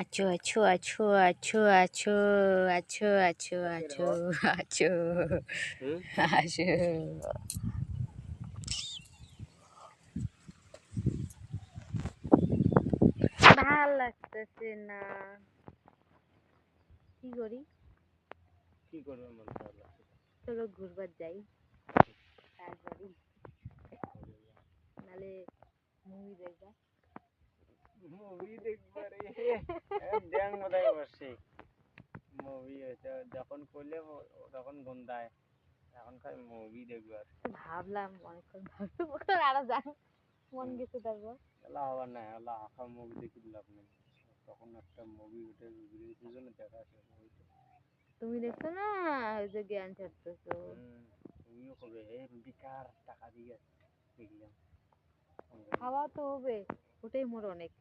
আছো আছো আছো আছো আছো আছো আছো আছো আছো আছো ভাল লাগতেছে না, কি করি? কি করবে মন খারাপ লাগছে? চলো ঘুরবার যাই তাড়াতাড়ি, নালে মুভি দেখবা। মুভি দেখবা রে? ব্যাং মাথায় বসে মুভি হইতে যখন করলে তখন গন্ধায়, এখন খাই মুভি দেখবার। ভাবলাম অনেকক্ষণ ভাববো আরো যান মন গেছে তারপর এলা আবার না, এলা আঁকা মুভি দেখি লাভ নেই। তখন একটা মুভি উঠে দুজনে দেখা আছে মুভিতে। তুমি দেখছো না ওই যে জ্ঞান ছাড়তেছো? তুমিও কবে এই বেকার টাকা দিয়ে দেখলাম। খাওয়া তো হবে, ওটাই মোর অনেক।